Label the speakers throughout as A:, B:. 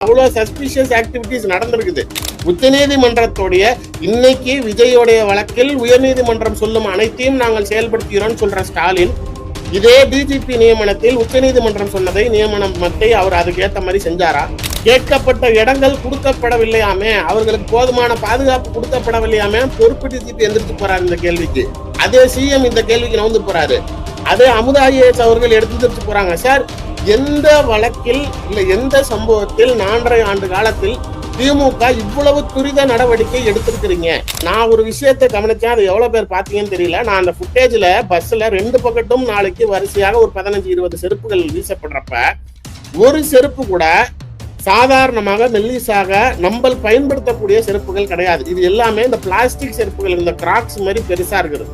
A: அவ்வளவு suspicious activities நடந்திருக்குது. உச்சநீதிமன்றத்துடைய இன்னைக்கு விஜயோடைய வழக்கில் உயர்நீதிமன்றம் சொல்லும் அனைத்தையும் நாங்கள் செயல்படுத்துகிறோம் சொல்ற ஸ்டாலின், இதே டிஜிபி நியமனத்தில் உச்சநீதிமன்றம் சொன்னதை நியமனத்தை அவர் அதுக்கு ஏற்ற மாதிரி செஞ்சாரா? கேட்கப்பட்ட இடங்கள் கொடுக்கப்படவில்லையாமே, அவர்களுக்கு போதுமான பாதுகாப்பு கொடுக்கப்படவில்லையாமே, பொறுப்பு டிஜிபி எந்திரிச்சு போறாரு இந்த கேள்விக்கு. அதே சிஎம் இந்த கேள்விக்கு நவுந்து போறாரு. அதே அமுதா ஐஏஎஸ் அவர்கள் எடுத்து போறாங்க. சார், எந்த வழக்கில் இல்ல எந்த சம்பவத்தில் 4.5 ஆண்டு காலத்தில் திமுக இவ்வளவு துரித நடவடிக்கை எடுத்திருக்கிறீங்க? நான் ஒரு விஷயத்தை கவனிச்சேன், அது எவ்வளவு பேர் பாத்தீங்கன்னு தெரியல. நான் அந்த ஃபுட்டேஜ்ல பஸ்ல 2 பக்கத்தும் நாளைக்கு வரிசையாக ஒரு 15-20 செருப்புகள் வீசப்படுறப்ப ஒரு செருப்பு கூட சாதாரணமாக மெல்லிசாக நம்ம பயன்படுத்தக்கூடிய செருப்புகள் கிடையாது. இது எல்லாமே இந்த பிளாஸ்டிக் செருப்புகள், இந்த கிராக்ஸ் மாதிரி பெருசா இருக்குது.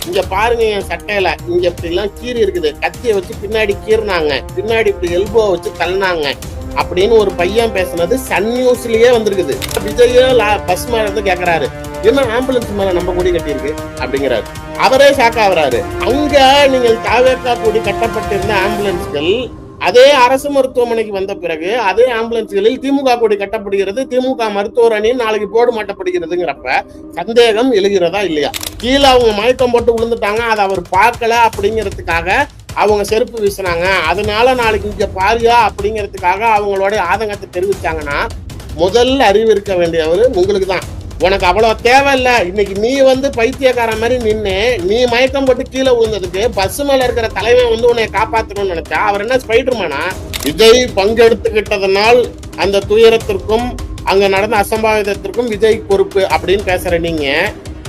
A: இங்க பாருங்க, என் சட்டையில இங்க இப்படி எல்லாம் கீறி இருக்குது. கத்தியை வச்சு பின்னாடி கீறினாங்க, பின்னாடி இப்படி எல்போ வச்சு தள்ளினாங்க அப்படின்னு ஒரு பையன் பேசுனது சன் நியூஸ்லயே வந்திருக்குது. விஜய் பஸ் மேல இருந்து கேக்குறாரு, என்ன ஆம்புலன்ஸ் மேல நம்ம கொடி கட்டியிருக்கு அப்படிங்கிறாரு. அவரே ஷாக் ஆகுறாரு. அங்க நீங்கள் தாவேக்கா கொடி கட்டப்பட்டிருந்த ஆம்புலன்ஸ்கள் அதே அரசு மருத்துவமனைக்கு வந்த பிறகு அதே ஆம்புலன்ஸ்களில் திமுக கொடி கட்டப்படுகிறது, திமுக மருத்துவர் அணியில் நாளைக்கு போடு மாட்டப்படுகிறதுங்கிறப்ப சந்தேகம் எழுகிறதா இல்லையா? கீழே அவங்க மயக்கம் போட்டு விழுந்துட்டாங்க, அதை அவர் பார்க்கல அப்படிங்கிறதுக்காக அவங்க செருப்பு வீசினாங்க, அதனால நாளைக்கு இங்க பாரியா அப்படிங்கிறதுக்காக அவங்களோட ஆதங்கத்தை தெரிவிச்சாங்கன்னா முதல் அறிவு இருக்க வேண்டியவர் உங்களுக்கு தான். உனக்கு அவ்வளவு தேவையில்லை. இன்னைக்கு நீ பைத்தியக்கார மாதிரி நின்று நீ மயக்கம் போட்டு கீழே விழுந்ததுக்கு பஸ் மேல இருக்கிற தலைவன் உன்னை காப்பாற்றணும்னு நினைச்சா அவர் என்ன ஸ்பைடர்மேனா? விஜய் பங்கெடுத்துக்கிட்டதனால் அந்த துயரத்திற்கும் அங்க நடந்த அசம்பாவிதத்திற்கும் விஜய் பொறுப்பு அப்படின்னு பேசுற நீங்க,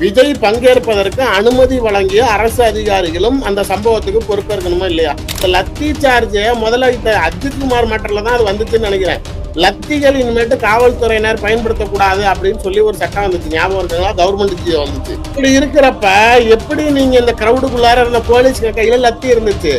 A: விஜய் பங்கேற்பதற்கு அனுமதி வழங்கிய அரசு அதிகாரிகளும் அந்த சம்பவத்துக்கு பொறுப்பேற்கணுமா இல்லையா? இந்த லத்தி சார்ஜ் முதல்ல அஜித் குமார் மேட்டர்ல தான் அது வந்துச்சுன்னு நினைக்கிறேன். லத்திகள் இனிமேட்டு காவல்துறையினர் பயன்படுத்தக்கூடாது அப்படின்னு சொல்லி ஒரு சட்டம் வந்துச்சு, ஞாபகம் இருக்குங்களா? கவர்மெண்ட் வந்துச்சு. இப்படி இருக்கிறப்ப எப்படி நீங்க இந்த கிரௌடுக்குள்ளார இருந்த போலீஸ் கையில லத்தி இருந்துச்சு?